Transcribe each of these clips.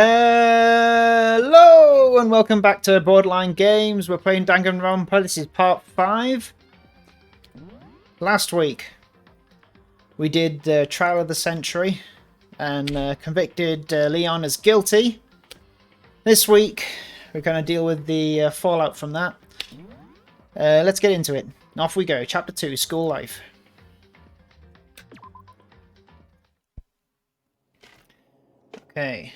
Hello and welcome back to Borderline Games. We're playing Danganronpa. This is part 5. Last week we did the Trial of the Century and convicted Leon as guilty. This week we're going to deal with the fallout from that. Let's get into it. Off we go. Chapter 2, School Life. Okay.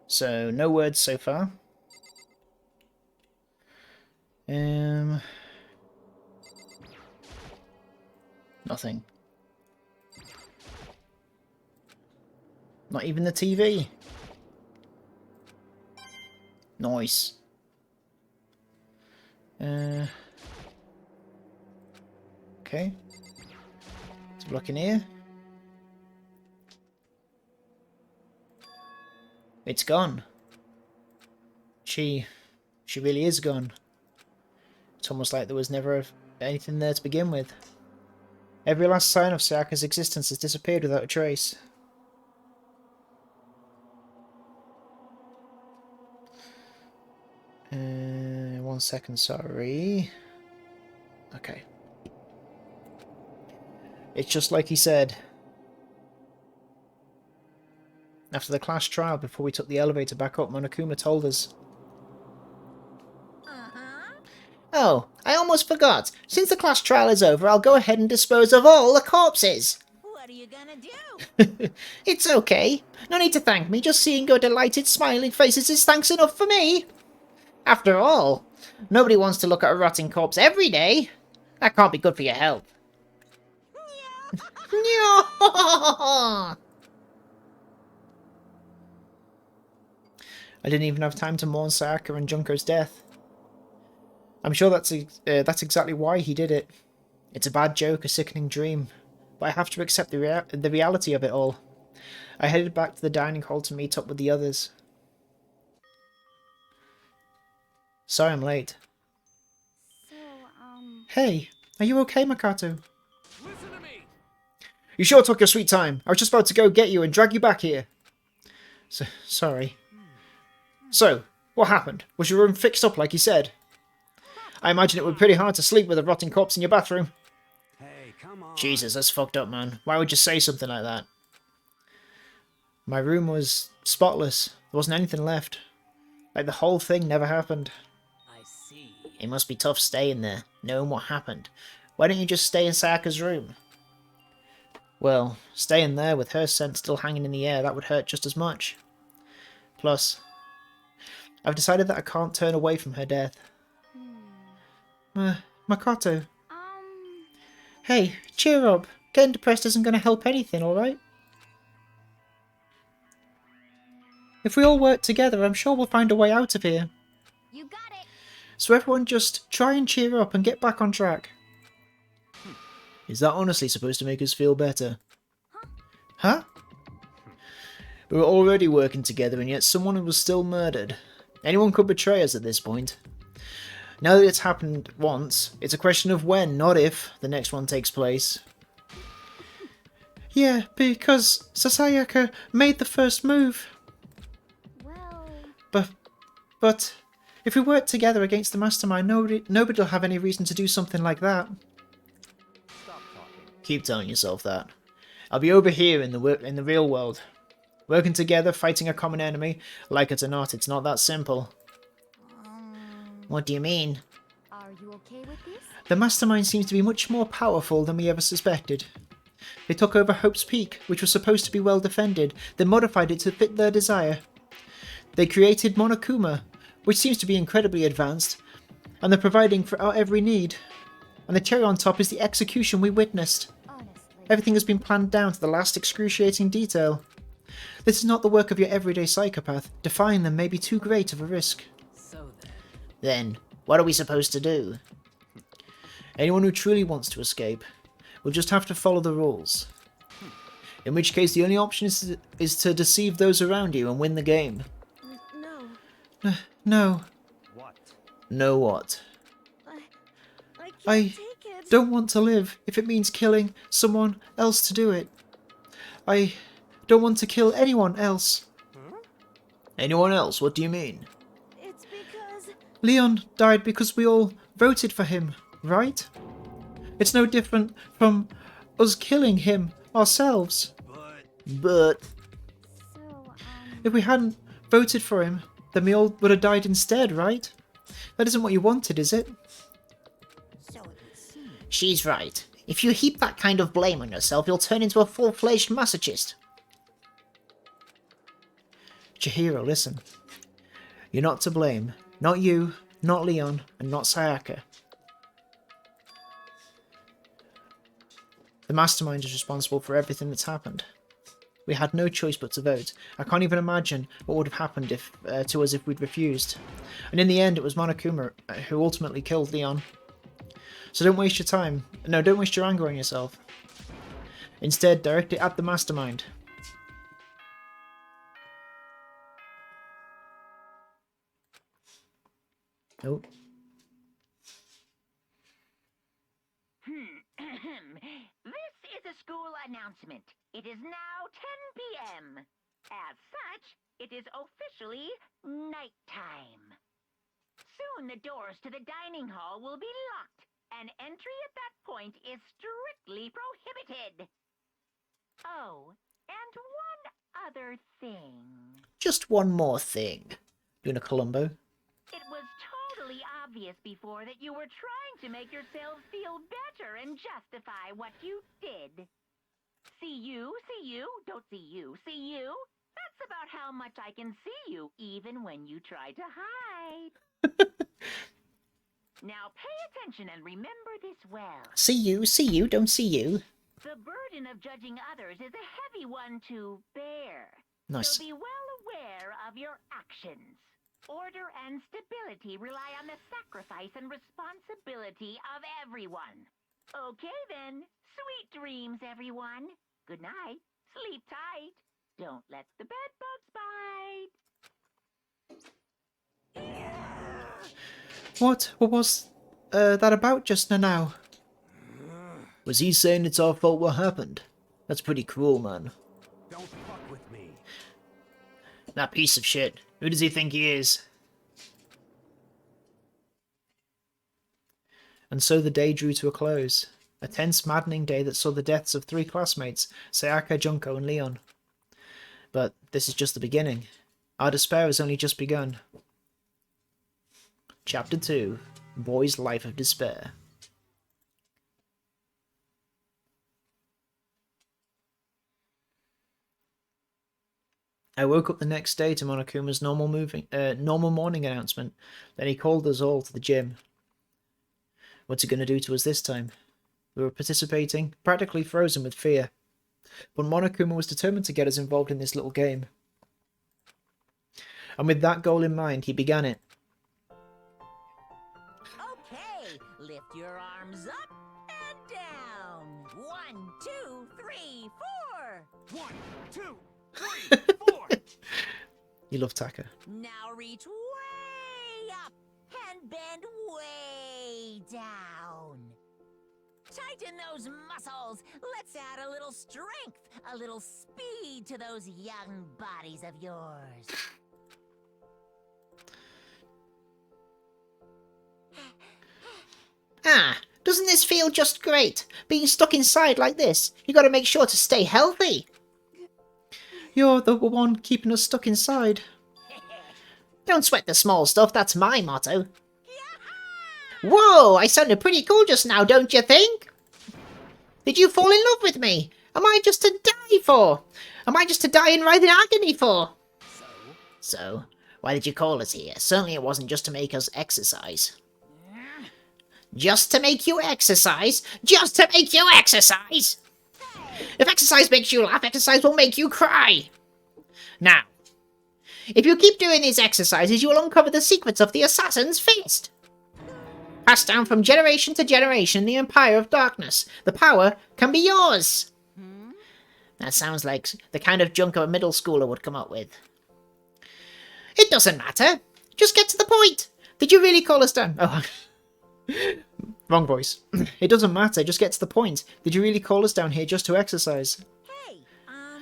So, no words so far. Nothing. Not even the TV. Nice. Okay. Let's look in here. It's gone. She really is gone. It's almost like there was never anything there to begin with. Every last sign of Sayaka's existence has disappeared without a trace. One second, sorry. Okay. It's just like he said. After the class trial, before we took the elevator back up, Monokuma told us. Oh, I almost forgot. Since the class trial is over, I'll go ahead and dispose of all the corpses. What are you gonna do? It's okay. No need to thank me. Just seeing your delighted, smiling faces is thanks enough for me. After all, nobody wants to look at a rotting corpse every day. That can't be good for your health. I didn't even have time to mourn Sayaka and Junko's death. I'm sure that's exactly why he did it. It's a bad joke, a sickening dream, but I have to accept the reality of it all. I headed back to the dining hall to meet up with the others. Sorry I'm late. So, Hey, are you okay, Makato? Listen to me. You sure took your sweet time. I was just about to go get you and drag you back here. Sorry. So, what happened? Was your room fixed up like you said? I imagine it would be pretty hard to sleep with a rotting corpse in your bathroom. Hey, come on. Jesus, that's fucked up, man. Why would you say something like that? My room was spotless. There wasn't anything left. Like the whole thing never happened. I see. It must be tough staying there, knowing what happened. Why don't you just stay in Sayaka's room? Well, staying there with her scent still hanging in the air, that would hurt just as much. Plus, I've decided that I can't turn away from her death. Makoto. Hey, cheer up. Getting depressed isn't going to help anything, alright? If we all work together, I'm sure we'll find a way out of here. you got it. So everyone just try and cheer up and get back on track. Is that honestly supposed to make us feel better? Huh? We were already working together and yet someone was still murdered. Anyone could betray us at this point. Now that it's happened once, it's a question of when, not if, the next one takes place. Yeah, because Sayaka made the first move. Well, But if we work together against the mastermind, nobody'll have any reason to do something like that. Stop talking. Keep telling yourself that. I'll be over here in the real world. Working together, fighting a common enemy. Like it or not, it's not that simple. What do you mean? are you okay with this? The mastermind seems to be much more powerful than we ever suspected. They took over Hope's Peak, which was supposed to be well defended, then modified it to fit their desire. They created Monokuma, which seems to be incredibly advanced, and they're providing for our every need. And the cherry on top is the execution we witnessed. Honestly. Everything has been planned down to the last excruciating detail. This is not the work of your everyday psychopath. Defying them may be too great of a risk. So then. Then, what are we supposed to do? Anyone who truly wants to escape will just have to follow the rules. In which case, the only option is to deceive those around you and win the game. No. No. What? No what? I can't I take it. don't want to live if it means killing someone else to do it. I don't want to kill anyone else. Huh? Anyone else? What do you mean? It's because... Leon died because we all voted for him, right? It's no different from us killing him ourselves. But So, if we hadn't voted for him, then we all would have died instead, right? That isn't what you wanted, is it? So it would seem. She's right. If you heap that kind of blame on yourself, you'll turn into a full-fledged masochist. Chihiro, listen. You're not to blame. Not you, not Leon, and not Sayaka. The mastermind is responsible for everything that's happened. We had no choice but to vote. I can't even imagine what would have happened to us if we'd refused. And in the end, it was Monokuma who ultimately killed Leon. So don't waste your time. No, don't waste your anger on yourself. Instead, direct it at the mastermind. Oh. This is a school announcement. It is now 10 p.m. As such, it is officially nighttime. Soon the doors to the dining hall will be locked, and entry at that point is strictly prohibited. Oh, and one other thing. Just one more thing, Luna Colombo. It was totally obvious before that you were trying to make yourselves feel better and justify what you did. See you, don't see you, see you. That's about how much I can see you, even when you try to hide. Now pay attention and remember this well. See you, don't see you. The burden of judging others is a heavy one to bear. Nice. So be well aware of your actions. Order and stability rely on the sacrifice and responsibility of everyone. Okay then, sweet dreams, everyone. Good night. Sleep tight. Don't let the bed bugs bite. What was that about just now? Was he saying it's our fault what happened? That's pretty cruel, man. Don't fuck with me. That piece of shit. Who does he think he is? And so the day drew to a close. A tense, maddening day that saw the deaths of 3 classmates, Sayaka, Junko, and Leon. But this is just the beginning. Our despair has only just begun. Chapter 2. Boy's Life of Despair. I woke up the next day to Monokuma's normal morning announcement. Then he called us all to the gym. What's he going to do to us this time? We were participating, practically frozen with fear. But Monokuma was determined to get us involved in this little game. And with that goal in mind, he began it. Okay, lift your arms up and down. 1, 2, 3, 4. 1, 2, 3, 4. You love Taka. Now reach way up and bend way down. Tighten those muscles. Let's add a little strength, a little speed to those young bodies of yours. Ah, doesn't this feel just great? Being stuck inside like this. You gotta make sure to stay healthy. You're the one keeping us stuck inside. Don't sweat the small stuff, that's my motto. Whoa, I sounded pretty cool just now, don't you think? Did you fall in love with me? Am I just to die for? Am I just to die in writhing agony for? So, why did you call us here? Certainly it wasn't just to make us exercise. Just to make you exercise? Just to make you exercise? If exercise makes you laugh, exercise will make you cry. Now, if you keep doing these exercises, you will uncover the secrets of the Assassin's Fist. Passed down from generation to generation in the Empire of Darkness. The power can be yours. That sounds like the kind of junk a middle schooler would come up with. It doesn't matter. Just get to the point. Did you really call us down? Oh, wrong voice. It doesn't matter. Just get to the point. Did you really call us down here just to exercise? Hey,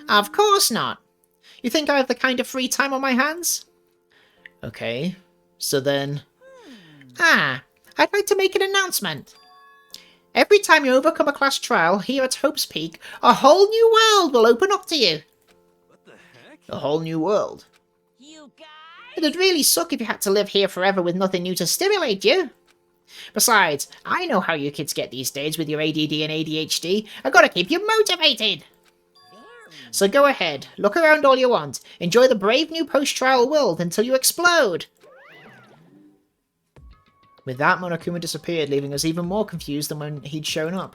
Of course not. You think I have the kind of free time on my hands? Okay, so then... I'd like to make an announcement. Every time you overcome a class trial here at Hope's Peak, a whole new world will open up to you. What the heck? A whole new world. You guys? It'd really suck if you had to live here forever with nothing new to stimulate you. Besides, I know how you kids get these days with your ADD and ADHD. I gotta keep you motivated. So go ahead, look around all you want. Enjoy the brave new post-trial world until you explode. With that, Monokuma disappeared, leaving us even more confused than when he'd shown up.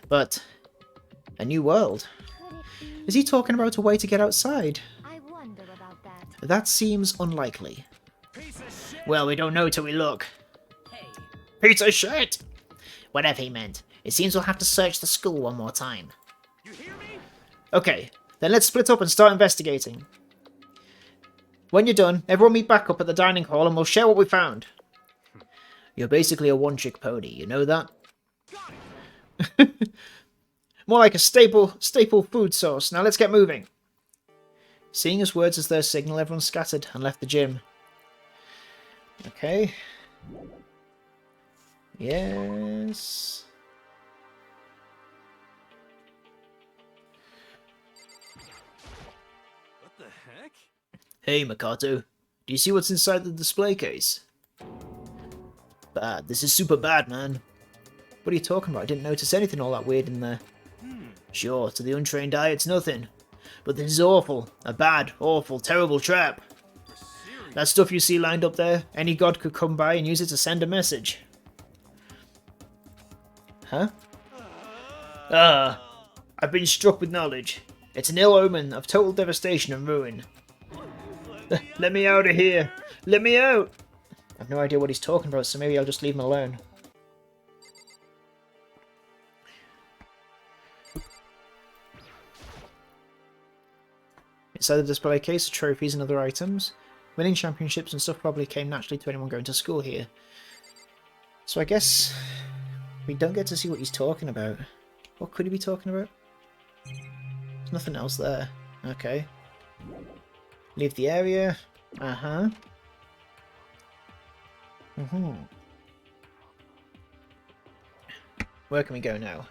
But... a new world? Is he talking about a way to get outside? I wonder about that. That seems unlikely. Piece of shit! Well, we don't know till we look. Piece of shit! Whatever he meant. It seems we'll have to search the school one more time. You hear me? Okay, then let's split up and start investigating. When you're done, everyone meet back up at the dining hall and we'll share what we found. You're basically a one-trick pony, you know that? More like a staple food source. Now let's get moving. Seeing his words as their signal, everyone scattered and left the gym. Okay. Yes. What the heck? Hey, Makato. Do you see what's inside the display case? Bad. This is super bad, man. What are you talking about? I didn't notice anything all that weird in there. Sure, to the untrained eye, it's nothing. But this is awful. A bad, awful, terrible trap. That stuff you see lined up there, any god could come by and use it to send a message. Huh? I've been struck with knowledge. It's an ill omen of total devastation and ruin. Let me out of here! Let me out! I have no idea what he's talking about, so maybe I'll just leave him alone. Inside the display case are trophies and other items. Winning championships and stuff probably came naturally to anyone going to school here. So I guess we don't get to see what he's talking about. What could he be talking about? There's nothing else there. Okay. Leave the area. Uh-huh. Where can we go now?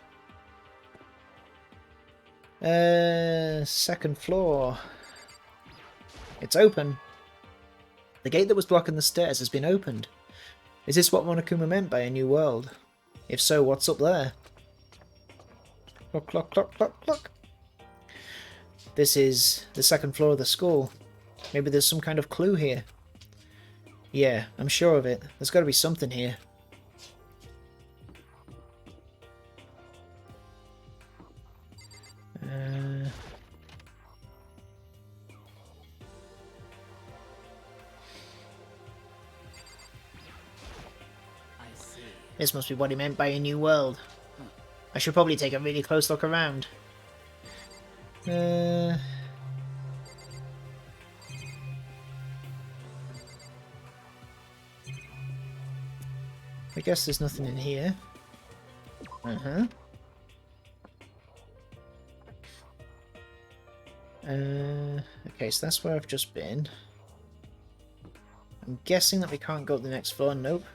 Second floor. It's open. The gate that was blocking the stairs has been opened. Is this what Monokuma meant by a new world? If so, what's up there? Clock, clock, clock, clock, clock. This is the second floor of the school. Maybe there's some kind of clue here. Yeah, I'm sure of it. There's got to be something here. This must be what he meant by a new world. I should probably take a really close look around. I guess there's nothing in here. Okay, so that's where I've just been. I'm guessing that we can't go up the next floor. Nope.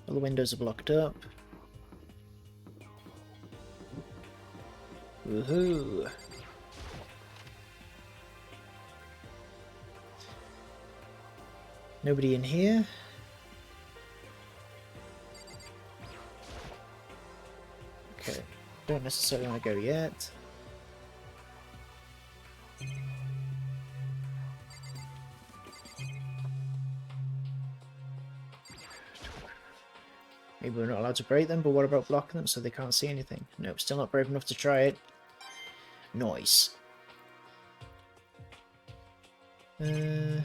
All the windows are blocked up. Woohoo! Nobody in here. Okay, don't necessarily want to go yet. Maybe we're not allowed to break them, but what about blocking them so they can't see anything? Nope, still not brave enough to try it. Noise. I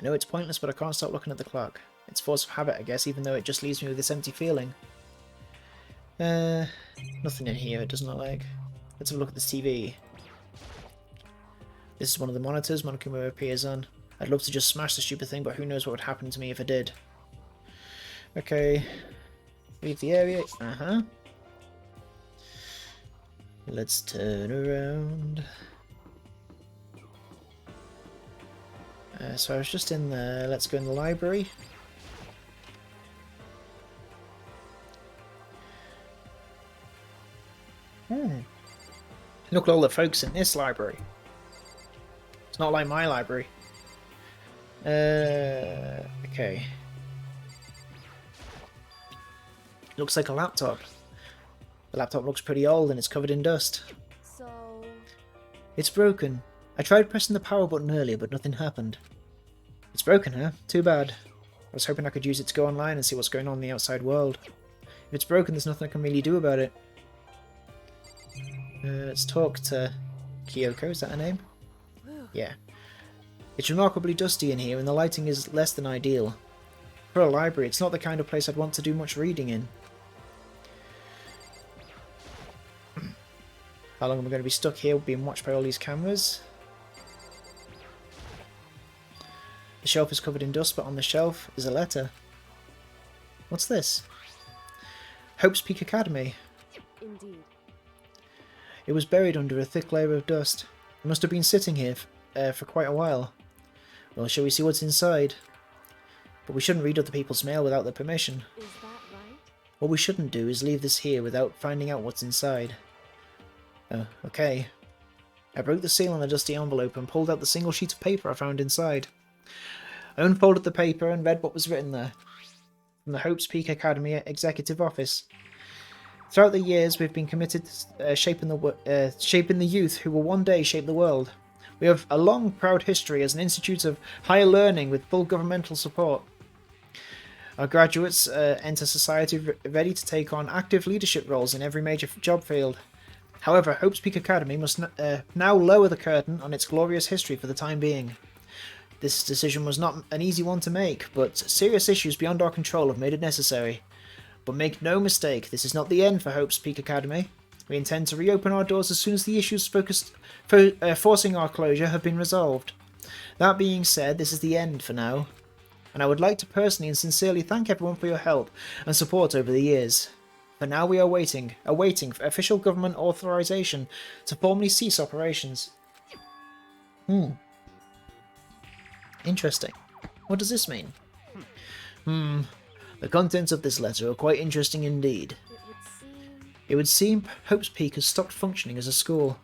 know it's pointless, but I can't stop looking at the clock. It's force of habit, I guess, even though it just leaves me with this empty feeling. Nothing in here, it doesn't look like. Let's have a look at this TV. This is one of the monitors Monokuma appears on. I'd love to just smash the stupid thing, but who knows what would happen to me if I did. Okay. Leave the area. Let's turn around. So I was just in there. Let's go in the library. Look at all the folks in this library. It's not like my library. Okay. Looks like a laptop. The laptop looks pretty old and it's covered in dust. So, It's broken. I tried pressing the power button earlier, but nothing happened. It's broken, huh? Too bad. I was hoping I could use it to go online and see what's going on in the outside world. If it's broken, there's nothing I can really do about it. Let's talk to Kyoko, is that her name? Yeah. It's remarkably dusty in here and the lighting is less than ideal. For a library, it's not the kind of place I'd want to do much reading in. How long am I going to be stuck here being watched by all these cameras? The shelf is covered in dust, but on the shelf is a letter. What's this? Hope's Peak Academy. indeed. It was buried under a thick layer of dust. It must have been sitting here for quite a while. Well, shall we see what's inside? But we shouldn't read other people's mail without their permission. Is that right? What we shouldn't do is leave this here without finding out what's inside. Oh, okay. I broke the seal on the dusty envelope and pulled out the single sheet of paper I found inside. I unfolded the paper and read what was written there. From the Hope's Peak Academy Executive Office. Throughout the years, we've been committed to shaping the youth who will one day shape the world. We have a long, proud history as an institute of higher learning with full governmental support. Our graduates enter society ready to take on active leadership roles in every major job field. However, Hope's Peak Academy must now lower the curtain on its glorious history for the time being. This decision was not an easy one to make, but serious issues beyond our control have made it necessary. But make no mistake, this is not the end for Hope's Peak Academy. We intend to reopen our doors as soon as the issues forcing our closure have been resolved. That being said, this is the end for now, and I would like to personally and sincerely thank everyone for your help and support over the years. For now we are awaiting for official government authorization to formally cease operations. Interesting. What does this mean? The contents of this letter are quite interesting indeed. It would seem Hope's Peak has stopped functioning as a school,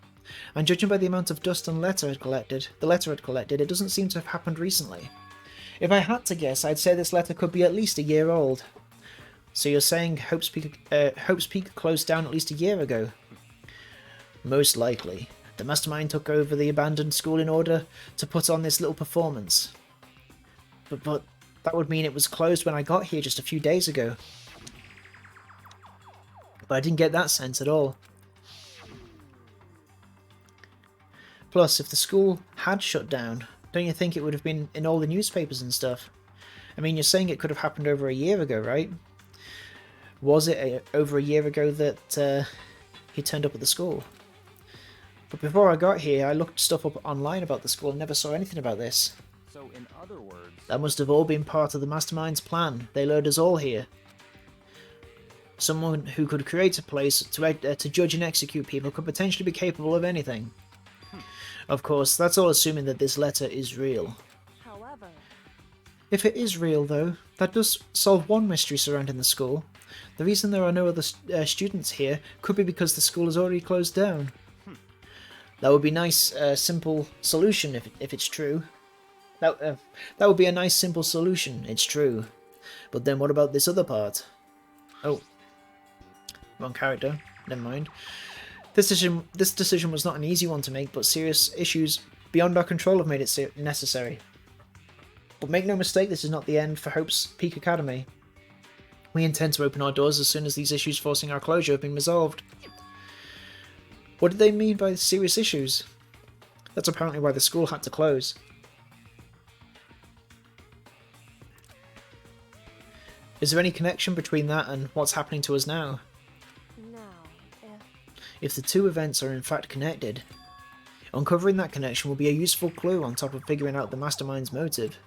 and judging by the amount of dust and the letter had collected, it doesn't seem to have happened recently. If I had to guess, I'd say this letter could be at least a year old. So you're saying Hope's Peak closed down at least a year ago? Most likely. The mastermind took over the abandoned school in order to put on this little performance. But that would mean it was closed when I got here just a few days ago. But I didn't get that sense at all. Plus, if the school had shut down, don't you think it would have been in all the newspapers and stuff? I mean, you're saying it could have happened over a year ago, right? Was it over a year ago that he turned up at the school? But before I got here, I looked stuff up online about the school and never saw anything about this. So, in other words, That must have all been part of the mastermind's plan. They lured us all here. Someone who could create a place to judge and execute people could potentially be capable of anything. Of course, that's all assuming that this letter is real. However, If it is real, though, that does solve one mystery surrounding the school. The reason there are no other students here could be because the school has already closed down. That would be a nice, simple solution if it's true. That would be a nice, simple solution, it's true. But then what about this other part? Oh. Wrong character. Never mind. This decision was not an easy one to make, but serious issues beyond our control have made it necessary. But make no mistake, this is not the end for Hope's Peak Academy. We intend to open our doors as soon as these issues forcing our closure have been resolved. What did they mean by serious issues? That's apparently why the school had to close. Is there any connection between that and what's happening to us now? now, If the two events are in fact connected, uncovering that connection will be a useful clue on top of figuring out the mastermind's motive.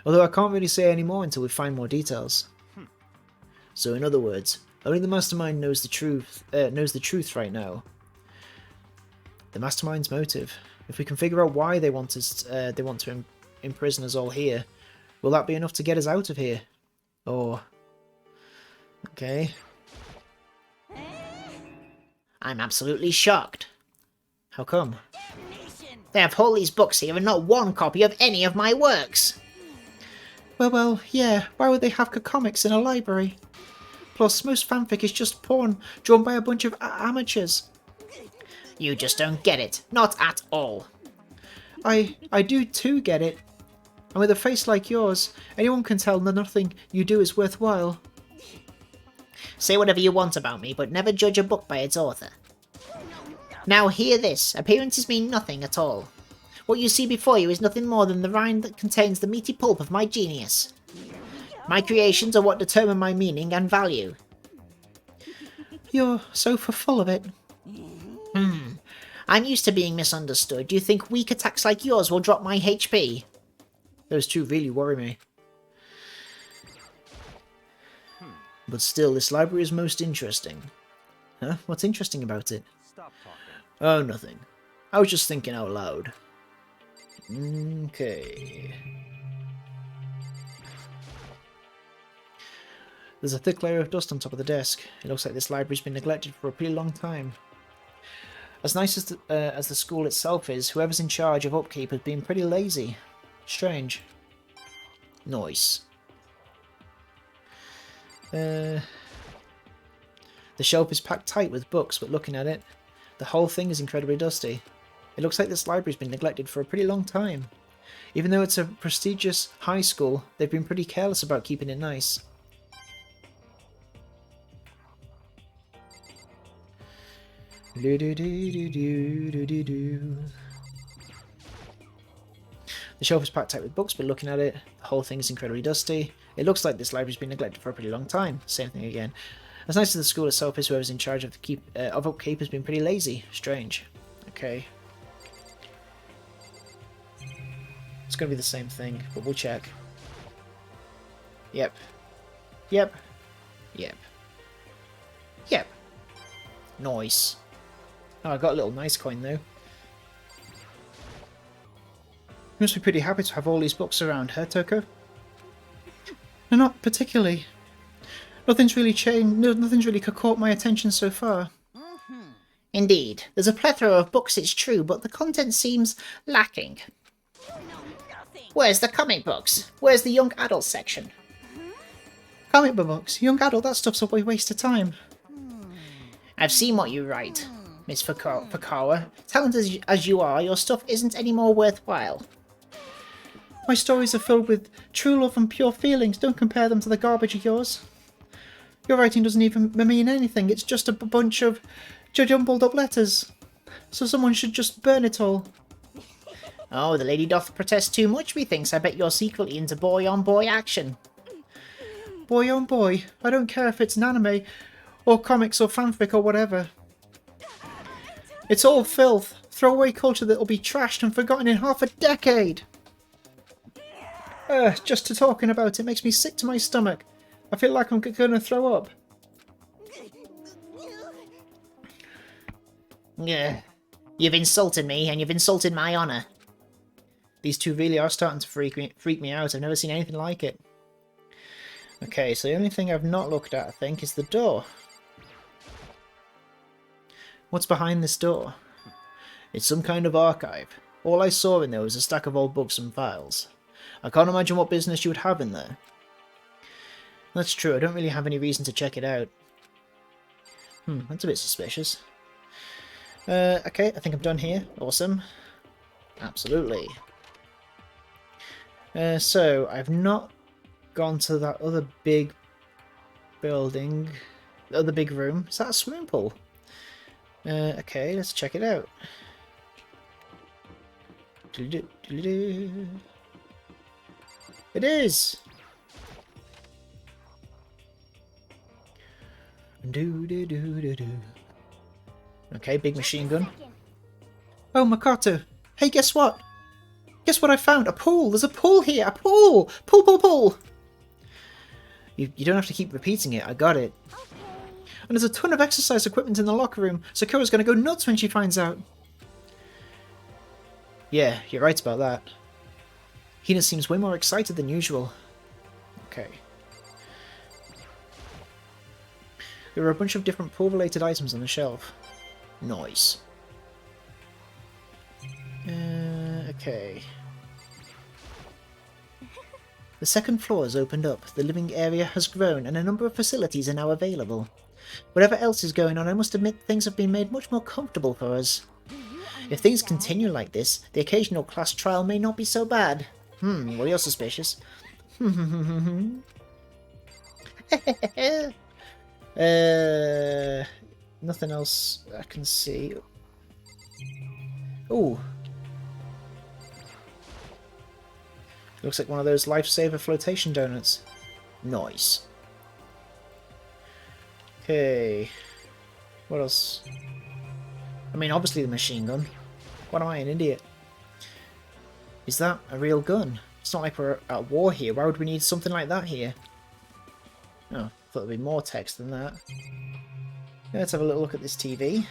Although I can't really say any more until we find more details. So in other words, only the mastermind knows the truth. Knows the truth right now. The mastermind's motive. If we can figure out why they want us, they want to imprison us all here, will that be enough to get us out of here? Or okay. I'm absolutely shocked. How come? They have all these books here and not one copy of any of my works. Well, yeah. Why would they have comics in a library? Plus, most fanfic is just porn drawn by a bunch of amateurs. You just don't get it. Not at all. I do too get it. And with a face like yours, anyone can tell that nothing you do is worthwhile. Say whatever you want about me, but never judge a book by its author. Now hear this. Appearances mean nothing at all. What you see before you is nothing more than the rind that contains the meaty pulp of my genius. My creations are what determine my meaning and value. You're so full of it. I'm used to being misunderstood. Do you think weak attacks like yours will drop my HP? Those two really worry me. But still, this library is most interesting. Huh? What's interesting about it? Stop talking. Oh, nothing. I was just thinking out loud. Okay. There's a thick layer of dust on top of the desk. It looks like this library's been neglected for a pretty long time. As nice as the school itself is, whoever's in charge of upkeep has been pretty lazy. Strange. Nice. The shelf is packed tight with books, but looking at it, the whole thing is incredibly dusty. It looks like this library's been neglected for a pretty long time. Even though it's a prestigious high school, they've been pretty careless about keeping it nice. The shelf is packed tight with books, but looking at it, the whole thing is incredibly dusty. It looks like this library's been neglected for a pretty long time. Same thing again. As nice as the school itself is, whoever's in charge of upkeep has been pretty lazy. Strange. Okay. It's going to be the same thing, but we'll check. Yep. Yep. Yep. Yep. Nice. Oh, I got a little nice coin though. You must be pretty happy to have all these books around, huh, Toko? No, not particularly. Nothing's really changed. Nothing's really caught my attention so far. Indeed, there's a plethora of books, it's true, but the content seems lacking. Where's the comic books? Where's the young adult section? Comic books? Young adult? That stuff's a waste of time. I've seen what you write, Miss Fukawa. Talented as you are, your stuff isn't any more worthwhile. My stories are filled with true love and pure feelings. Don't compare them to the garbage of yours. Your writing doesn't even mean anything. It's just a bunch of jumbled up letters. So someone should just burn it all. Oh, the lady doth protest too much, methinks. I bet you're secretly into boy-on-boy action. Boy-on-boy? I don't care if it's an anime, or comics, or fanfic, or whatever. It's all filth. Throwaway culture that'll be trashed and forgotten in half a decade. Just to talking about it makes me sick to my stomach. I feel like I'm gonna throw up. Yeah, you've insulted me, and you've insulted my honour. These two really are starting to freak me out. I've never seen anything like it. Okay, so the only thing I've not looked at, I think, is the door. What's behind this door? It's some kind of archive. All I saw in there was a stack of old books and files. I can't imagine what business you would have in there. That's true, I don't really have any reason to check it out. That's a bit suspicious. Okay, I think I'm done here. Awesome. Absolutely. So, I've not gone to that other big building. The other big room. Is that a swimming pool? Okay, let's check it out. It is! Okay, big machine gun. Oh, Makoto! Hey, guess what? Guess what I found? A pool! There's a pool here! A pool! Pool! You don't have to keep repeating it, I got it. Okay. And there's a ton of exercise equipment in the locker room. Sakura's gonna go nuts when she finds out. Yeah, you're right about that. Hina seems way more excited than usual. Okay. There are a bunch of different pool-related items on the shelf. Nice. Okay. The second floor has opened up, the living area has grown, and a number of facilities are now available. Whatever else is going on, I must admit things have been made much more comfortable for us. If things continue like this, the occasional class trial may not be so bad. Well, you're suspicious. Nothing else I can see. Ooh. Looks like one of those lifesaver flotation donuts. Nice. Okay. What else? I mean, obviously the machine gun. What am I, an idiot? Is that a real gun? It's not like we're at war here. Why would we need something like that here? Oh, I thought there'd be more text than that. Yeah, let's have a little look at this TV.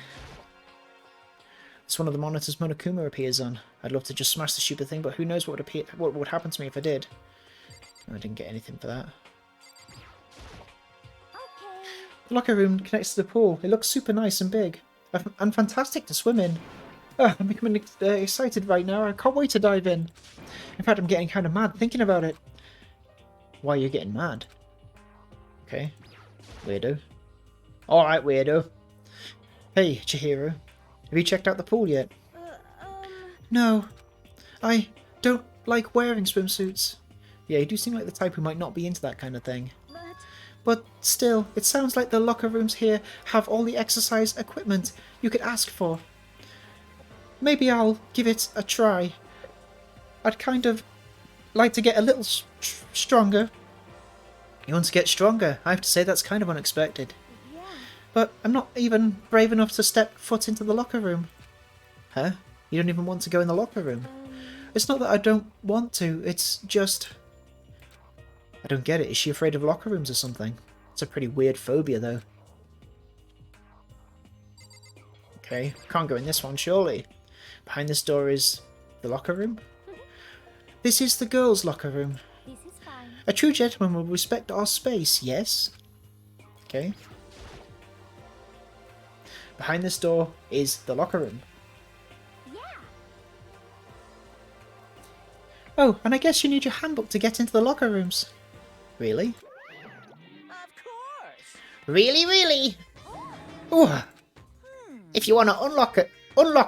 It's one of the monitors Monokuma appears on. I'd love to just smash the stupid thing, but who knows what would happen to me if I did. Oh, I didn't get anything for that. Okay. The locker room connects to the pool. It looks super nice and big. And fantastic to swim in. Oh, I'm becoming excited right now. I can't wait to dive in. In fact, I'm getting kind of mad thinking about it. Why are you getting mad? Okay. Weirdo. Alright, weirdo. Hey, Chihiro. Have you checked out the pool yet? No. I don't like wearing swimsuits. Yeah, you do seem like the type who might not be into that kind of thing. But still, it sounds like the locker rooms here have all the exercise equipment you could ask for. Maybe I'll give it a try. I'd kind of like to get a little stronger. You want to get stronger? I have to say that's kind of unexpected. Yeah. But I'm not even brave enough to step foot into the locker room. Huh? You don't even want to go in the locker room? It's not that I don't want to, it's just... I don't get it. Is she afraid of locker rooms or something? It's a pretty weird phobia, though. Okay, can't go in this one, surely. Behind this door is the locker room? This is the girls' locker room. This is fine. A true gentleman will respect our space, yes? Okay. Behind this door is the locker room. Yeah. Oh, and I guess you need your handbook to get into the locker rooms. Really? Of course. Really, really? Ooh. If you want to unlock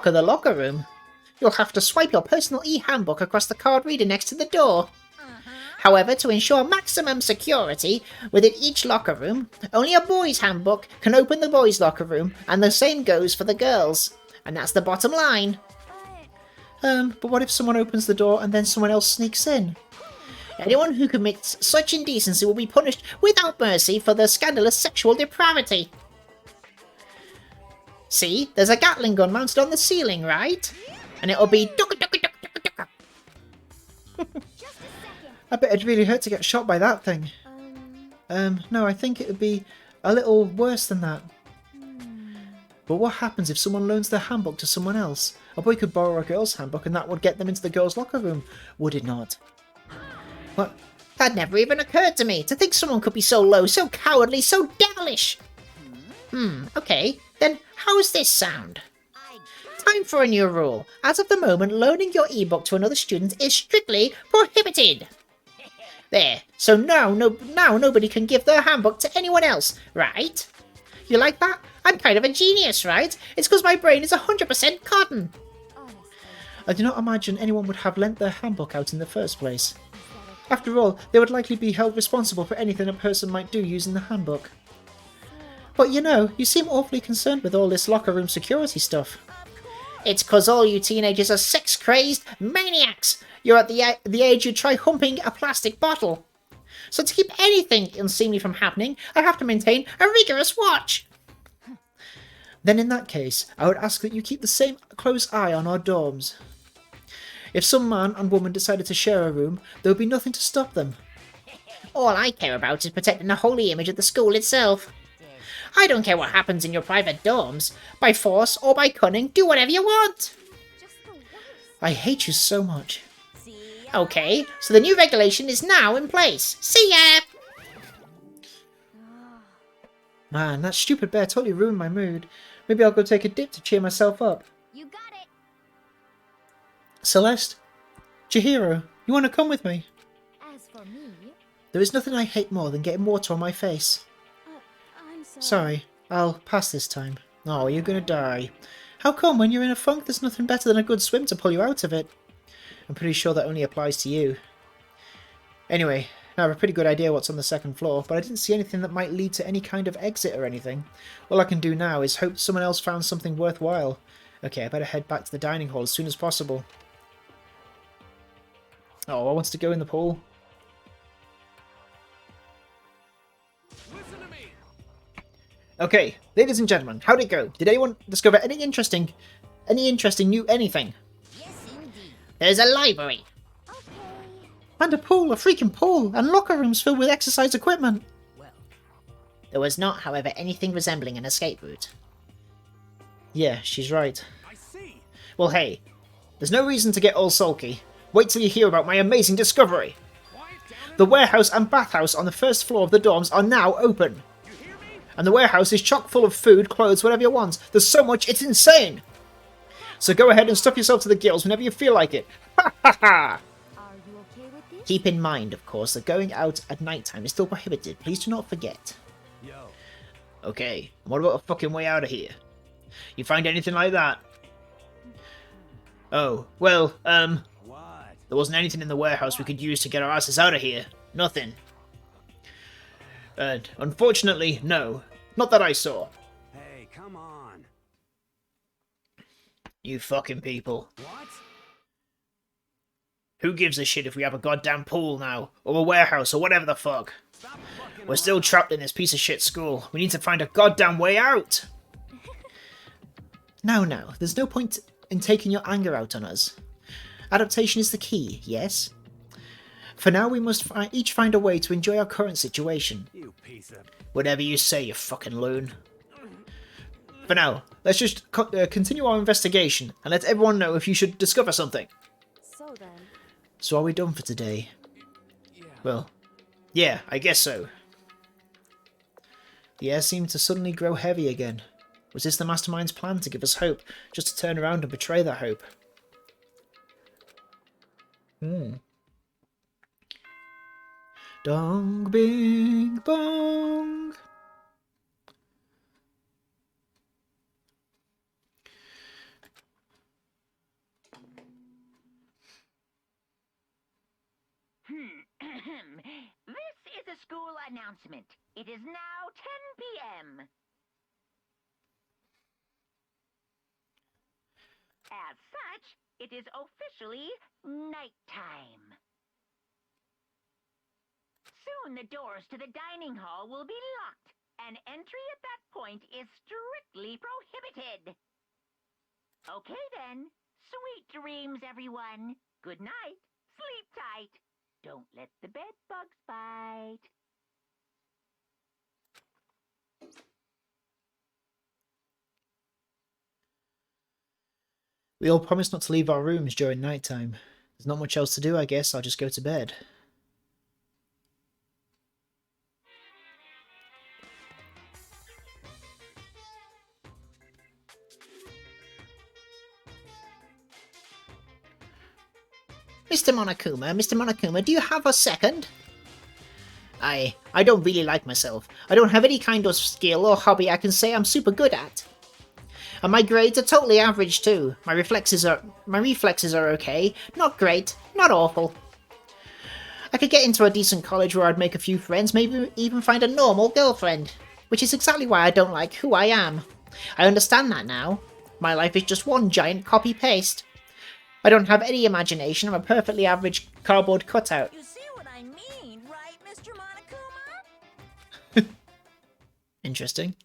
the locker room, you'll have to swipe your personal e-handbook across the card reader next to the door. However, to ensure maximum security within each locker room, only a boy's handbook can open the boys' locker room, and the same goes for the girls. And that's the bottom line. But what if someone opens the door and then someone else sneaks in? Anyone who commits such indecency will be punished without mercy for their scandalous sexual depravity. See, there's a Gatling gun mounted on the ceiling, right? And it'll be ducka ducka ducka ducka ducka. I bet it'd really hurt to get shot by that thing. No, I think it would be a little worse than that. But what happens if someone loans their handbook to someone else? A boy could borrow a girl's handbook and that would get them into the girls' locker room, would it not? What? That never even occurred to me, to think someone could be so low, so cowardly, so devilish! Okay, then how's this sound? Time for a new rule. As of the moment, loaning your e-book to another student is strictly prohibited. There, so now nobody can give their handbook to anyone else, right? You like that? I'm kind of a genius, right? It's because my brain is 100% cotton. I do not imagine anyone would have lent their handbook out in the first place. After all, they would likely be held responsible for anything a person might do using the handbook. But you know, you seem awfully concerned with all this locker room security stuff. It's cause all you teenagers are sex-crazed maniacs. You're at the age you'd try humping a plastic bottle. So to keep anything unseemly from happening, I have to maintain a rigorous watch. Then in that case, I would ask that you keep the same close eye on our dorms. If some man and woman decided to share a room, there would be nothing to stop them. All I care about is protecting the holy image of the school itself. I don't care what happens in your private dorms. By force or by cunning, do whatever you want. Just the worst. I hate you so much. See ya. Okay, so the new regulation is now in place. See ya! Man, that stupid bear totally ruined my mood. Maybe I'll go take a dip to cheer myself up. You got it. Celeste? Chihiro, you want to come with me? As for me, There is nothing I hate more than getting water on my face. I'm sorry. Sorry, I'll pass this time. Oh, you're gonna die. How come when you're in a funk there's nothing better than a good swim to pull you out of it? I'm pretty sure that only applies to you. Anyway, I have a pretty good idea what's on the second floor, but I didn't see anything that might lead to any kind of exit or anything. All I can do now is hope someone else found something worthwhile. Okay, I better head back to the dining hall as soon as possible. Oh, I wants to go in the pool. Listen to me. Okay, ladies and gentlemen, how'd it go? Did anyone discover any interesting new anything? Yes, indeed. There's a library. Okay. And a pool, a freaking pool, and locker rooms filled with exercise equipment. Well, There was not, however, anything resembling an escape route. Yeah, she's right. I see. Well, hey, there's no reason to get all sulky. Wait till you hear about my amazing discovery. Quiet down. The warehouse and bathhouse on the first floor of the dorms are now open. You hear me? And the warehouse is chock full of food, clothes, whatever you want. There's so much, it's insane. So go ahead and stuff yourself to the gills whenever you feel like it. Ha ha ha! Are you okay with this? Keep in mind, of course, that going out at night time is still prohibited. Please do not forget. Yo. Okay, what about a fucking way out of here? You find anything like that? Oh, well, What? there wasn't anything in the warehouse we could use to get our asses out of here. Nothing. Unfortunately, no. Not that I saw. Hey, come on. You fucking people. What? Who gives a shit if we have a goddamn pool now? Or a warehouse, or whatever the fuck? Stop fucking We're still around. trapped in this piece of shit school. We need to find a goddamn way out! Now, there's no point in taking your anger out on us. Adaptation is the key, yes? For now, we must each find a way to enjoy our current situation. You piece of... Whatever you say, you fucking loon. For now, let's just continue our investigation and let everyone know if you should discover something. So then, So are we done for today? Yeah. Well, yeah, I guess so. The air seemed to suddenly grow heavy again. Was this the mastermind's plan to give us hope, just to turn around and betray that hope? Dong bing bong. This is a school announcement. It is now 10 p.m. As such, it is officially nighttime. Soon the doors to the dining hall will be locked, and entry at that point is strictly prohibited. Okay then, sweet dreams, everyone. Good night, sleep tight. Don't let the bed bugs bite. We all promised not to leave our rooms during nighttime. There's not much else to do, I guess. I'll just go to bed. Mr. Monokuma, do you have a second? I don't really like myself. I don't have any kind of skill or hobby I can say I'm super good at. And my grades are totally average too. My reflexes are okay. Not great, not awful. I could get into a decent college where I'd make a few friends, maybe even find a normal girlfriend. Which is exactly why I don't like who I am. I understand that now. My life is just one giant copy-paste. I don't have any imagination. I'm a perfectly average cardboard cutout. you see what I mean, right, Mr. Monokuma? Interesting.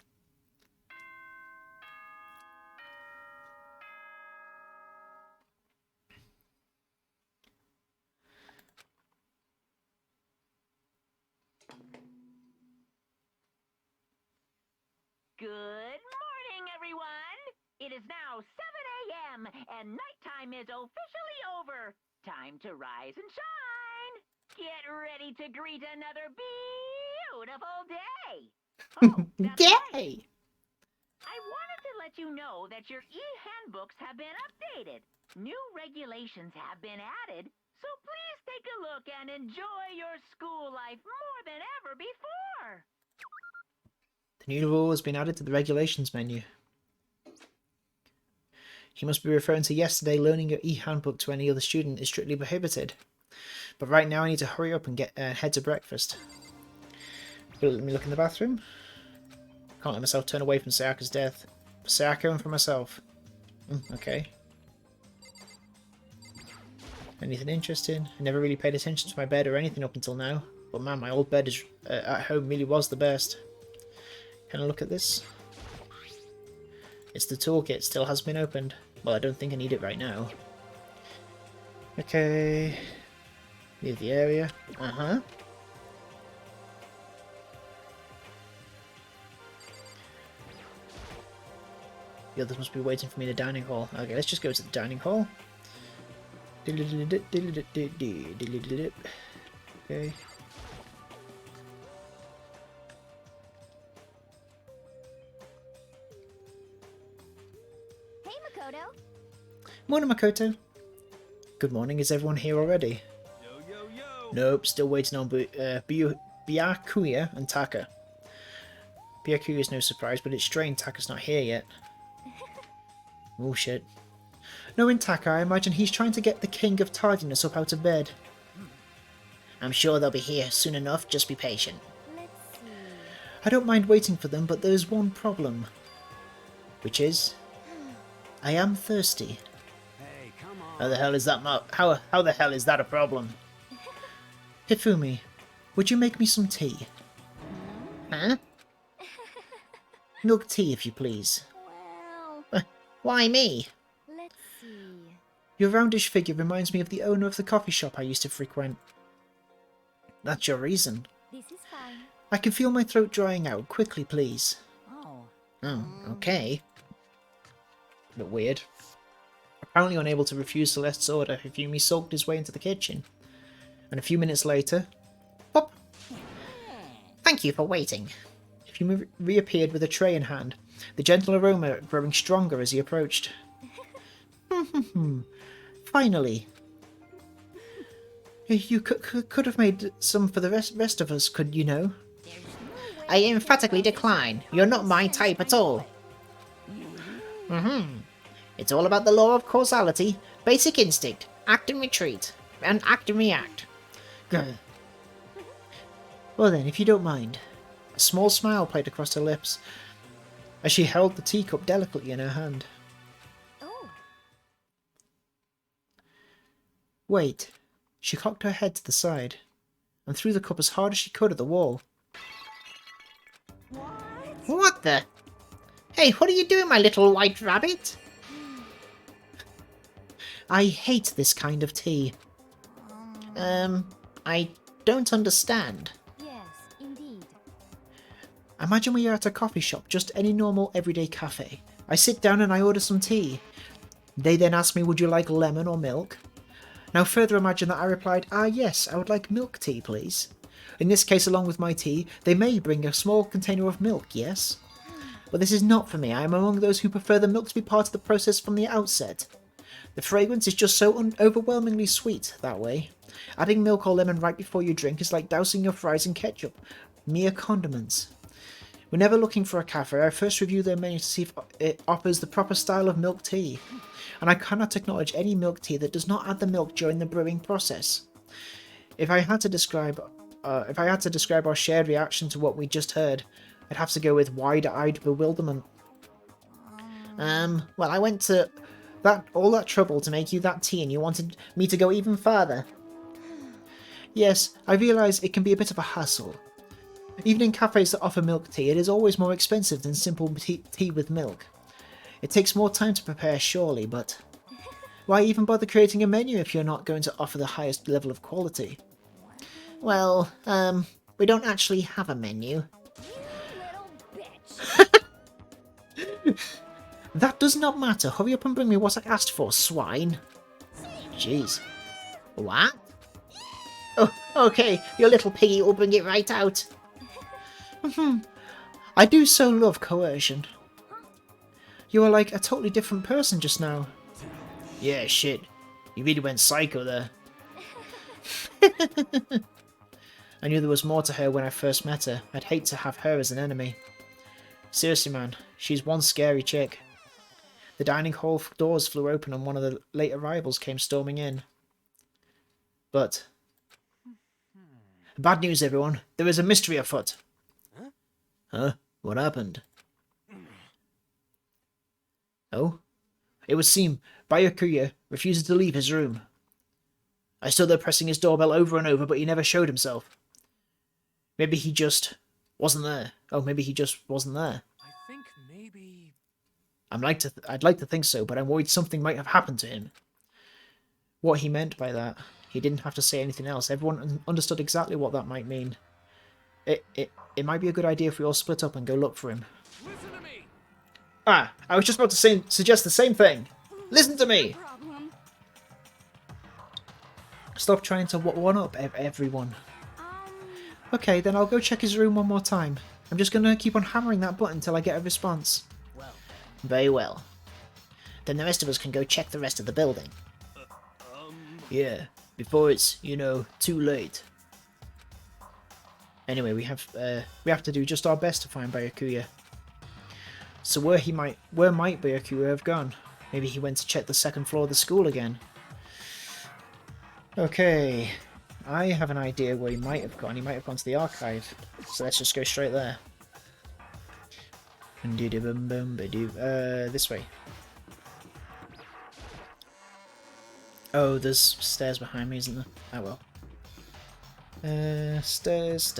Good morning, everyone. It is now 7 a.m. and nighttime is officially over. Time to rise and shine. Get ready to greet another beautiful day. Oh, that's right. Yay! I wanted to let you know that your e-handbooks have been updated. New regulations have been added, so please take a look and enjoy your school life more than ever before. The new rule has been added to the regulations menu. You must be referring to yesterday. Learning your e-handbook to any other student is strictly prohibited. But right now I need to hurry up and get head to breakfast. Let me look in the bathroom. Can't let myself turn away from Sayaka's death. For Sayaka and for myself. Okay. Anything interesting? I never really paid attention to my bed or anything up until now. But man, my old bed is, at home really was the best. Can I look at this? It's the toolkit. Still hasn't been opened. Well, I don't think I need it right now. Okay. Leave the area. The others must be waiting for me in the dining hall. Okay, let's just go to the dining hall. Okay. Hey, Makoto. Morning, Makoto. Good morning. Is everyone here already? Yo, yo, yo! Nope, still waiting on Byakuya and Taka. Byakuya is no surprise, but it's strange Taka's not here yet. Oh shit. Knowing Taka, I imagine he's trying to get the king of tardiness up out of bed. I'm sure they'll be here soon enough, just be patient. Let's see. I don't mind waiting for them, but there's one problem. Which is... I am thirsty. Hey, come on. How the hell is that how the hell is that a problem? Hifumi, would you make me some tea? Huh? Milk tea, if you please. Well, Why me? let's see. Your roundish figure reminds me of the owner of the coffee shop I used to frequent. That's your reason. This is fine. I can feel my throat drying out. Quickly, please. Oh. Oh, okay. A bit weird. Apparently unable to refuse Celeste's order, Hifumi sulked his way into the kitchen. And a few minutes later... Pop! Thank you for waiting. Hifumi reappeared with a tray in hand, the gentle aroma growing stronger as he approached. Finally. You could have made some for the rest of us, could you know? I emphatically decline. You're not my type at all. It's all about the law of causality, basic instinct, act and retreat, and act and react. Grr. Well then, if you don't mind. A small smile played across her lips as she held the teacup delicately in her hand. Oh. Wait. She cocked her head to the side and threw the cup as hard as she could at the wall. What the? Hey, what are you doing, my little white rabbit? I hate this kind of tea. I don't understand. Yes, indeed. Imagine we are at a coffee shop, just any normal everyday cafe. I sit down and I order some tea. They then ask me, would you like lemon or milk? Now further imagine that I replied, yes, I would like milk tea, please. In this case, along with my tea, they may bring a small container of milk, yes? But this is not for me. I am among those who prefer the milk to be part of the process from the outset. The fragrance is just so overwhelmingly sweet that way. Adding milk or lemon right before you drink is like dousing your fries in ketchup. Mere condiments. Whenever looking for a cafe, I first review their menu to see if it offers the proper style of milk tea. And I cannot acknowledge any milk tea that does not add the milk during the brewing process. If I had to describe our shared reaction to what we just heard, I'd have to go with wide-eyed bewilderment. Well, I went to all that trouble to make you that tea and you wanted me to go even further. Yes, I realise it can be a bit of a hassle. Even in cafes that offer milk tea, it is always more expensive than simple tea with milk. It takes more time to prepare, surely, but why even bother creating a menu if you're not going to offer the highest level of quality? Well, we don't actually have a menu. You little bitch. That does not matter. Hurry up and bring me what I asked for, swine. Jeez. What? Oh, okay. Your little piggy will bring it right out. I do so love coercion. You are like a totally different person just now. Yeah, shit. You really went psycho there. I knew there was more to her when I first met her. I'd hate to have her as an enemy. Seriously, man, she's one scary chick. The dining hall doors flew open and one of the late arrivals came storming in. But... Bad news, everyone. There is a mystery afoot. Huh? What happened? Oh? It would seem Byakuya refuses to leave his room. I stood there pressing his doorbell over and over, but he never showed himself. Maybe he just wasn't there. Oh, maybe he just wasn't there. I think maybe... I'd like to think so, but I'm worried something might have happened to him. What he meant by that, he didn't have to say anything else. Everyone understood exactly what that might mean. It might be a good idea if we all split up and go look for him. Listen to me! Ah, I was just about to suggest the same thing. Listen to me! Problem. Stop trying to one-up everyone. Um, Okay, then I'll go check his room one more time. I'm just gonna keep on hammering that button until I get a response. Well, very well. Then the rest of us can go check the rest of the building. Yeah, before it's, you know, too late. Anyway, we have to do just our best to find Byakuya. So where might Byakuya have gone? Maybe he went to check the second floor of the school again. Okay, I have an idea where he might have gone. He might have gone to the archive. So let's just go straight there. This way. Oh, there's stairs behind me, isn't there? Oh well. Stairs.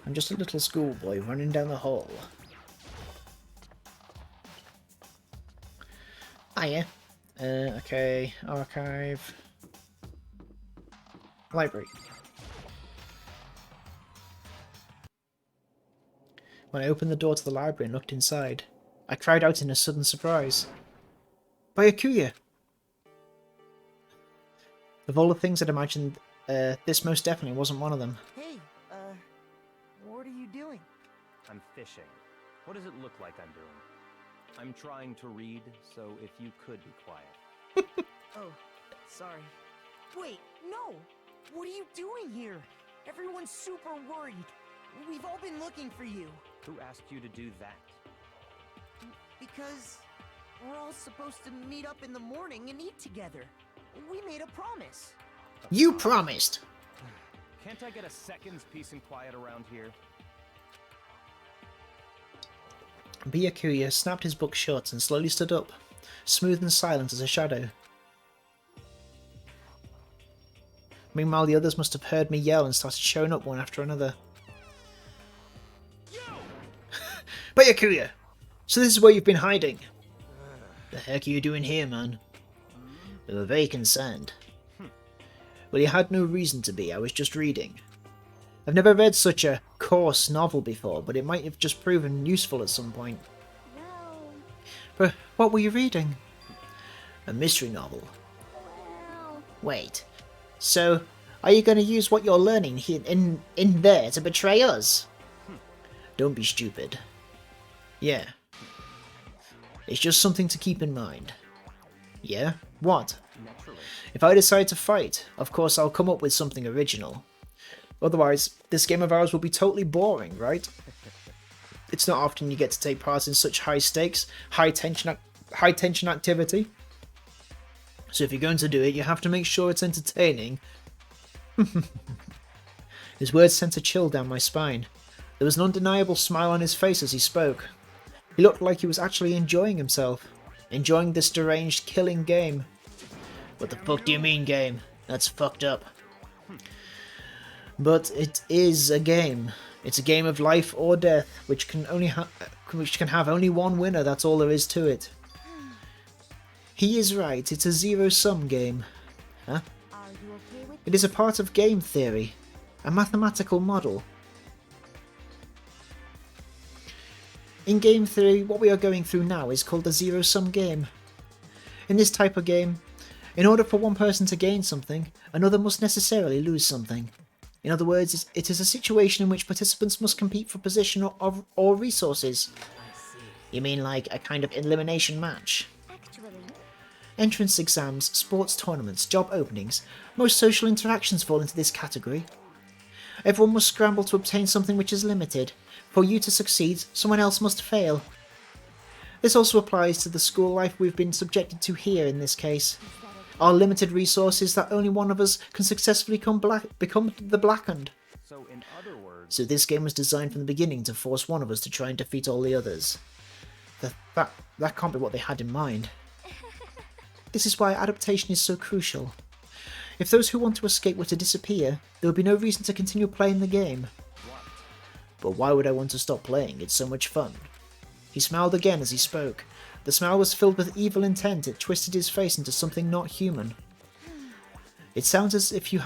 I'm just a little schoolboy running down the hall. Hiya. Okay, archive. Library. When I opened the door to the library and looked inside, I cried out in a sudden surprise. Byakuya! Of all the things I'd imagined, this most definitely wasn't one of them. Hey, what are you doing? I'm fishing. What does it look like I'm doing? I'm trying to read, so if you could be quiet. Oh, sorry. Wait, no! What are you doing here? Everyone's super worried. We've all been looking for you. Who asked you to do that? Because we're all supposed to meet up in the morning and eat together. We made a promise. You promised! Can't I get a second's peace and quiet around here? Byakuya snapped his book shut and slowly stood up, smooth and silent as a shadow. Meanwhile, the others must have heard me yell and started showing up one after another. Byakuya! So this is where you've been hiding? The heck are you doing here, man? They were very concerned. Well, you had no reason to be, I was just reading. I've never read such a coarse novel before, but it might have just proven useful at some point. well, But what were you reading? A mystery novel. well. Wait. So, are you going to use what you're learning here in there to betray us? Don't be stupid. Yeah. It's just something to keep in mind. Yeah? What? Naturally. If I decide to fight, of course I'll come up with something original. Otherwise, this game of ours will be totally boring, right? It's not often you get to take part in such high stakes, high tension activity. So if you're going to do it, you have to make sure it's entertaining. His words sent a chill down my spine. There was an undeniable smile on his face as he spoke. He looked like he was actually enjoying himself. Enjoying this deranged killing game. What the fuck do you mean, game? That's fucked up. But it is a game. It's a game of life or death, which can have only one winner. That's all there is to it. He is right. It's a zero-sum game. Huh? Are you okay with It is a part of game theory, a mathematical model. In game theory, what we are going through now is called a zero-sum game. In this type of game, in order for one person to gain something, another must necessarily lose something. In other words, it is a situation in which participants must compete for position or resources. You mean like a kind of elimination match? Actually, Entrance exams, sports tournaments, job openings, most social interactions fall into this category. Everyone must scramble to obtain something which is limited. For you to succeed, someone else must fail. This also applies to the school life we've been subjected to here in this case. Our limited resources that only one of us can successfully become the Blackened. So, in other words, So this game was designed from the beginning to force one of us to try and defeat all the others. That can't be what they had in mind. This is why adaptation is so crucial. If those who want to escape were to disappear, there would be no reason to continue playing the game. But why would I want to stop playing? It's so much fun. He smiled again as he spoke. The smile was filled with evil intent. It twisted his face into something not human. It sounds as if you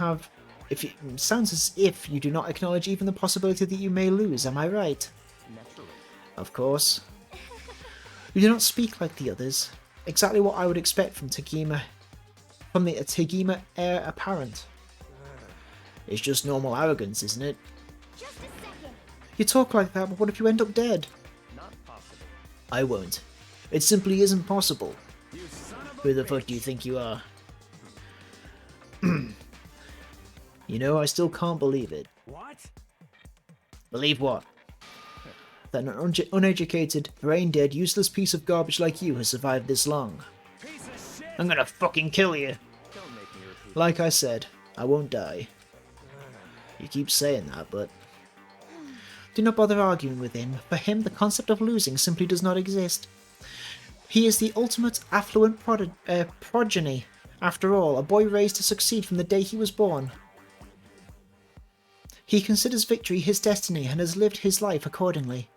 do not acknowledge even the possibility that you may lose, am I right? naturally. Of course. You do not speak like the others. Exactly what I would expect from the Tegima heir apparent. It's just normal arrogance, isn't it? just a second. You talk like that, but what if you end up dead? Not possible. I won't. It simply isn't possible. Who the fuck do you think you are? You know, I still can't believe it. What? Believe what? That an uneducated, brain-dead, useless piece of garbage like you has survived this long. Piece of shit! I'm gonna fucking kill you! Don't make me repeat. Like I said, I won't die. You keep saying that, but... Do not bother arguing with him. For him, the concept of losing simply does not exist. He is the ultimate affluent progeny. After all, a boy raised to succeed from the day he was born. He considers victory his destiny and has lived his life accordingly.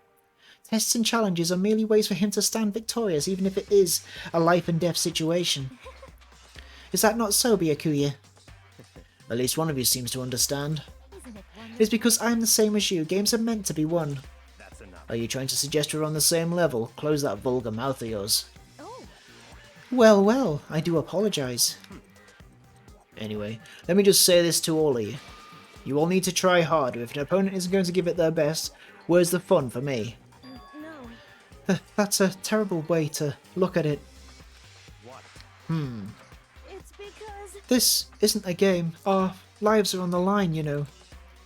Tests and challenges are merely ways for him to stand victorious, even if it is a life and death situation. Is that not so, Byakuya? At least one of you seems to understand. Isn't it It's wonderful? because I'm the same as you. Games are meant to be won. That's enough. Are you trying to suggest we're on the same level? Close that vulgar mouth of yours. Oh, Well, well, I do apologise. Anyway, let me just say this to all of you. You all need to try harder. If an opponent isn't going to give it their best, where's the fun for me? no. That's a terrible way to look at it. What? It's because This isn't a game. Our lives are on the line, you know.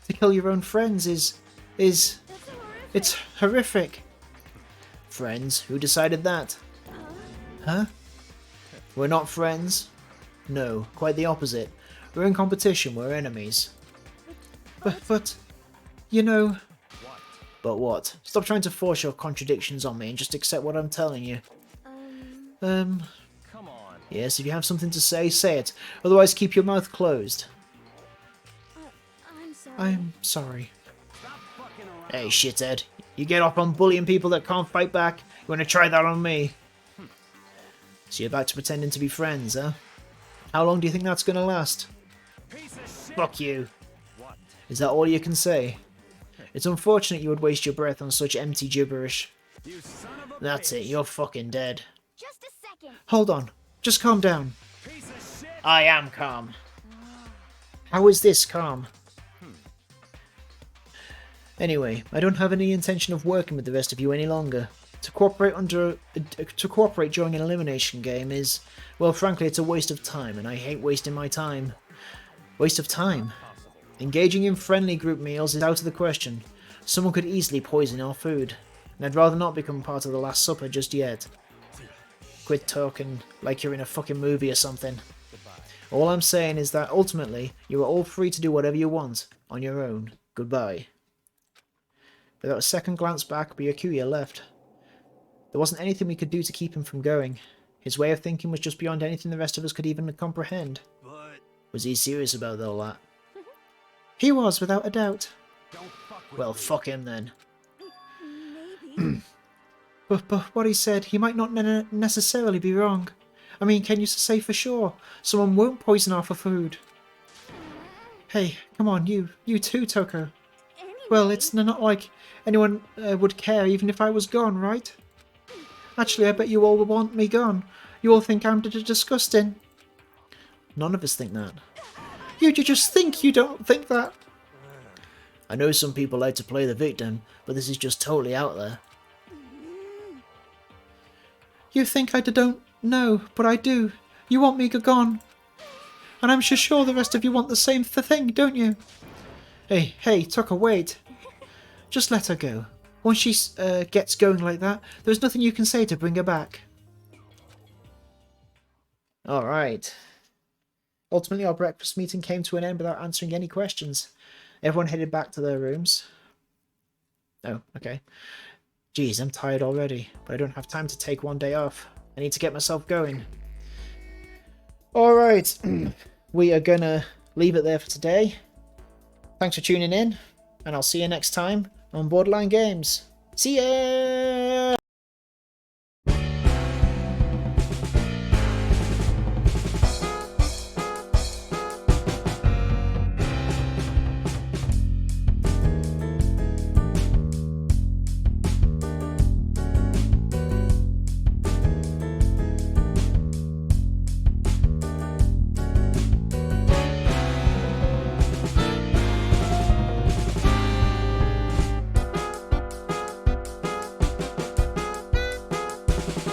To kill your own friends is... that's horrific. It's horrific. Friends? Who decided that? Huh? We're not friends? No, quite the opposite. We're in competition, we're enemies. But, you know... What? But what? Stop trying to force your contradictions on me and just accept what I'm telling you. Um, Come on. Yes, if you have something to say, say it. Otherwise, keep your mouth closed. I'm sorry. I'm sorry. Stop fucking around. Hey, shithead. You get off on bullying people that can't fight back? You wanna try that on me? So you're back to pretending to be friends, huh? How long do you think that's gonna last? Piece of shit! Fuck you. What? Is that all you can say? It's unfortunate you would waste your breath on such empty gibberish. You son of a That's it, bitch. you're fucking dead. Just a second. Hold on. Just calm down. Piece of shit! I am calm. How is this calm? Anyway, I don't have any intention of working with the rest of you any longer. To cooperate during an elimination game is, well, frankly, it's a waste of time, and I hate wasting my time. Waste of time? Engaging in friendly group meals is out of the question. Someone could easily poison our food, and I'd rather not become part of the Last Supper just yet. Quit talking like you're in a fucking movie or something. All I'm saying is that ultimately, you are all free to do whatever you want, on your own. Goodbye. Without a second glance back, Byakuya left. There wasn't anything we could do to keep him from going. His way of thinking was just beyond anything the rest of us could even comprehend. But Was he serious about all that? He was, without a doubt. don't fuck with Well, me. fuck him then. Maybe. But what he said, he might not necessarily be wrong. I mean, can you say for sure? Someone won't poison our food. Hey, come on, you too, Toko. Well, it's not like anyone would care even if I was gone, right? Actually, I bet you all will want me gone. You all think I'm disgusting. None of us think that. You just think you don't think that. I know some people like to play the victim, but this is just totally out there. You think I don't know, but I do. You want me gone. And I'm sure the rest of you want the same thing, don't you? Hey, Tucker, wait. Just let her go. Once she gets going like that, there's nothing you can say to bring her back. Alright. Ultimately, our breakfast meeting came to an end without answering any questions. Everyone headed back to their rooms. Oh, okay. Geez, I'm tired already, but I don't have time to take one day off. I need to get myself going. Alright, we are gonna leave it there for today. Thanks for tuning in, and I'll see you next time on Borderline Games. See ya!